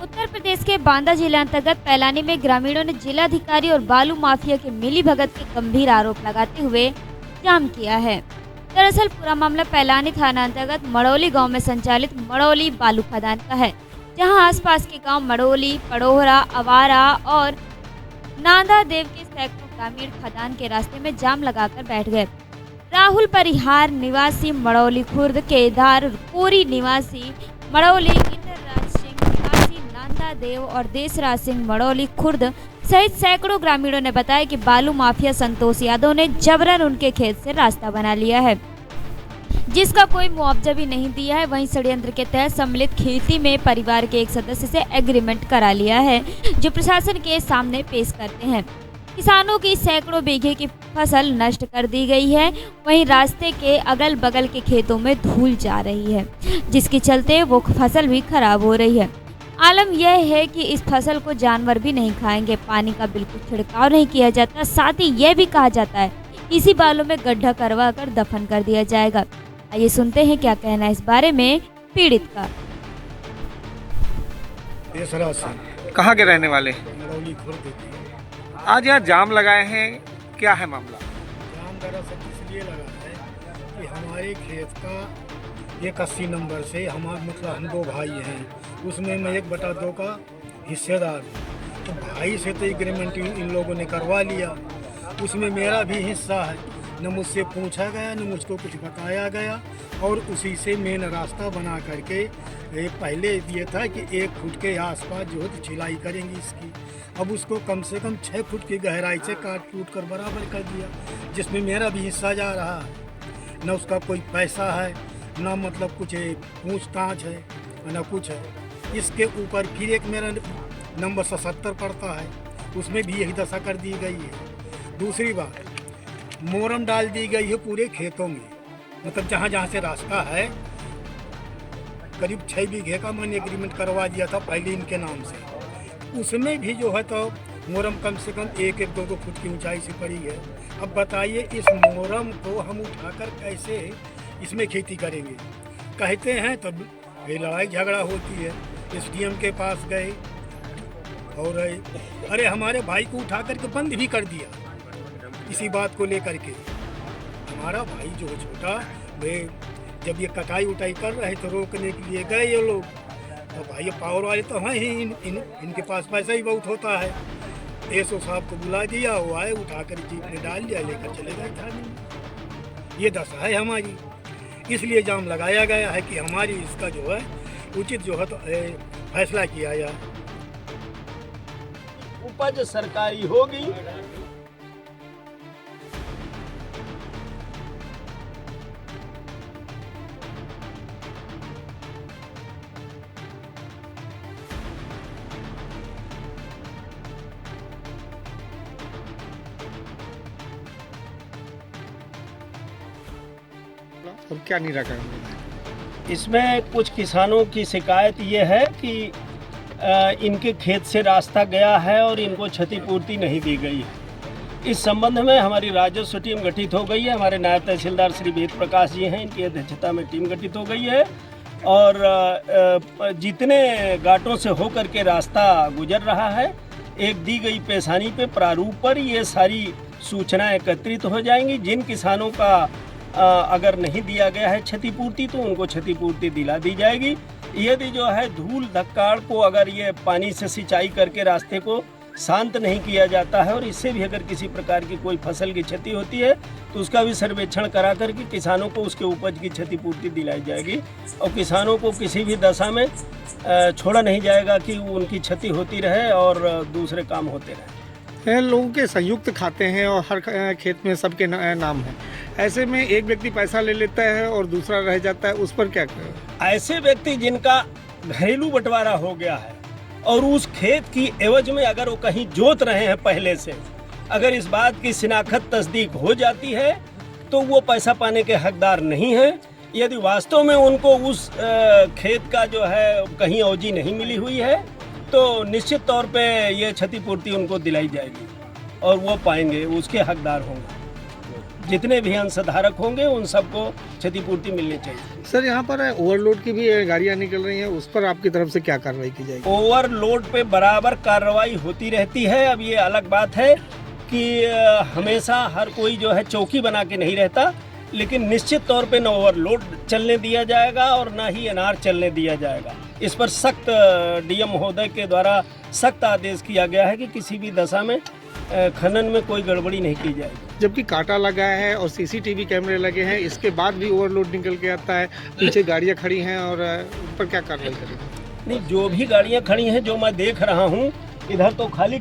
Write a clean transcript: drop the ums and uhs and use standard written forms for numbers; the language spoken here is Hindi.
उत्तर प्रदेश के बांदा जिला अंतर्गत पैलानी में ग्रामीणों ने जिलाधिकारी और बालू माफिया के मिलीभगत के गंभीर आरोप लगाते हुए जाम किया है। दरअसल पूरा मामला पैलानी थाना अंतर्गत मड़ौली गांव में संचालित मड़ौली बालू खदान का है, जहां आसपास के गांव मड़ौली, पड़ोहरा, अवारा और नांदा देव के सैकड़ों ग्रामीण खदान के रास्ते में जाम लगाकर बैठ गए। राहुल परिहार निवासी मड़ौली खुर्द, केदार कोरी निवासी मड़ौली, इंद्रराज सिंह निवासी नांदा देव और देशराज सिंह मड़ौली खुर्द सहित सैकड़ों ग्रामीणों ने बताया कि बालू माफिया संतोष यादव ने जबरन उनके खेत से रास्ता बना लिया है, जिसका कोई मुआवजा भी नहीं दिया है। वहीं षड्यंत्र के तहत सम्मिलित खेती में परिवार के एक सदस्य से एग्रीमेंट करा लिया है, जो प्रशासन के सामने पेश करते हैं। किसानों की सैकड़ों बीघे की फसल नष्ट कर दी गई है। वहीं रास्ते के अगल बगल के खेतों में धूल जा रही है, जिसके चलते वो फसल भी खराब हो रही है। आलम यह है कि इस फसल को जानवर भी नहीं खाएंगे। पानी का बिल्कुल छिड़काव नहीं किया जाता। साथ ही यह भी कहा जाता है इसी बालों में गड्ढा करवा कर दफन कर दिया जाएगा। आइए सुनते हैं क्या कहना है इस बारे में पीड़ित का। कहाँ के रहने वाले? आज यहाँ जाम लगाए हैं, क्या है मामला? जाम दरअसल इसलिए लगा है कि हमारे खेत का 81 नंबर से हम दो भाई हैं, उसमें मैं 1/2 का हिस्सेदार हूँ। तो भाई से तो एग्रीमेंट इन लोगों ने करवा लिया, उसमें मेरा भी हिस्सा है। न मुझसे पूछा गया, न मुझको कुछ बताया गया, और उसी से मेन रास्ता बना करके पहले ये था कि 1 फुट के आसपास जो है तो छिलाई करेंगी इसकी। अब उसको कम से कम 6 फुट की गहराई से काट कूट कर बराबर कर दिया, जिसमें मेरा भी हिस्सा जा रहा है। न उसका कोई पैसा है, न मतलब कुछ पूछताछ है, न कुछ है। इसके ऊपर फिर एक मेरा नंबर 77 पड़ता है, उसमें भी यही दशा कर दी गई है। दूसरी बात, मोरम डाल दी गई है पूरे खेतों में, मतलब जहाँ जहाँ से रास्ता है। करीब 6 बीघे का मैंने एग्रीमेंट करवा दिया था पहले इनके नाम से, उसमें भी जो है तो मोरम कम से कम 1-2 फुट की ऊंचाई से पड़ी है। अब बताइए इस मोरम को हम उठाकर कैसे इसमें खेती करेंगे? कहते हैं तो लड़ाई झगड़ा होती है। SDM के पास गए और अरे हमारे भाई को उठा करके बंद भी कर दिया इसी बात को लेकर के। हमारा भाई जो है छोटा, वे जब ये कटाई उटाई कर रहे तो रोकने के लिए गए ये लोग। तो भाई पावर वाले तो हैं ही, इनके पास पैसा ही बहुत होता है। SO साहब को बुला दिया, वो आए, उठाकर जीप में डाल दिया, लेकर चले गए थाने में। ये दशा है हमारी, इसलिए जाम लगाया गया है कि हमारी इसका जो है उचित जो है तो फैसला किया जाए। उपज सरकारी होगी। अब क्या निराकरण? इसमें कुछ किसानों की शिकायत ये है कि इनके खेत से रास्ता गया है और इनको क्षतिपूर्ति नहीं दी गई है। इस संबंध में हमारी राजस्व टीम गठित हो गई है। हमारे नायब तहसीलदार श्री वेद प्रकाश जी हैं, इनकी अध्यक्षता में टीम गठित हो गई है। और जितने घाटों से होकर के रास्ता गुजर रहा है, एक दी गई पेशानी पे प्रारूप पर ये सारी सूचनाएं एकत्रित हो जाएंगी। जिन किसानों का अगर नहीं दिया गया है क्षतिपूर्ति, तो उनको क्षतिपूर्ति दिला दी जाएगी। यदि जो है धूल धक्काड़ को अगर ये पानी से सिंचाई करके रास्ते को शांत नहीं किया जाता है और इससे भी अगर किसी प्रकार की कोई फसल की क्षति होती है, तो उसका भी सर्वेक्षण करा करके किसानों को उसके उपज की क्षतिपूर्ति दिलाई जाएगी। और किसानों को किसी भी दशा में छोड़ा नहीं जाएगा कि उनकी क्षति होती रहे और दूसरे काम होते रहे। लोगों के संयुक्त खाते हैं और हर खेत में सबके नाम है। ऐसे में एक व्यक्ति पैसा ले लेता है और दूसरा रह जाता है, उस पर क्या करें? ऐसे व्यक्ति जिनका घरेलू बंटवारा हो गया है और उस खेत की एवज में अगर वो कहीं जोत रहे हैं पहले से, अगर इस बात की शिनाख्त तस्दीक हो जाती है तो वो पैसा पाने के हकदार नहीं है। यदि वास्तव में उनको उस खेत का जो है कहीं अवजी नहीं मिली हुई है, तो निश्चित तौर पे ये क्षतिपूर्ति उनको दिलाई जाएगी और वो पाएंगे, उसके हकदार होंगे। जितने भी अंशधारक होंगे उन सबको क्षतिपूर्ति मिलनी चाहिए। सर यहाँ पर ओवरलोड की भी गाड़ियाँ निकल रही हैं, उस पर आपकी तरफ से क्या कार्रवाई की जाएगी? ओवरलोड पे बराबर कार्रवाई होती रहती है। अब ये अलग बात है कि हमेशा हर कोई जो है चौकी बना के नहीं रहता, लेकिन निश्चित तौर पे न ओवरलोड चलने दिया जाएगा और ना ही अनार चलने दिया जाएगा। इस पर सख्त डीएम महोदय के द्वारा सख्त आदेश किया गया है कि किसी भी दशा में खनन में कोई गड़बड़ी नहीं की जाएगी। जबकि कांटा लगा है और सीसीटीवी कैमरे लगे हैं, इसके बाद भी ओवरलोड निकल के आता है, पीछे गाड़ियाँ खड़ी हैं और उन पर क्या कार्रवाई करेंगे? नहीं, जो भी गाड़ियाँ खड़ी हैं, जो मैं देख रहा हूँ, इधर तो खाली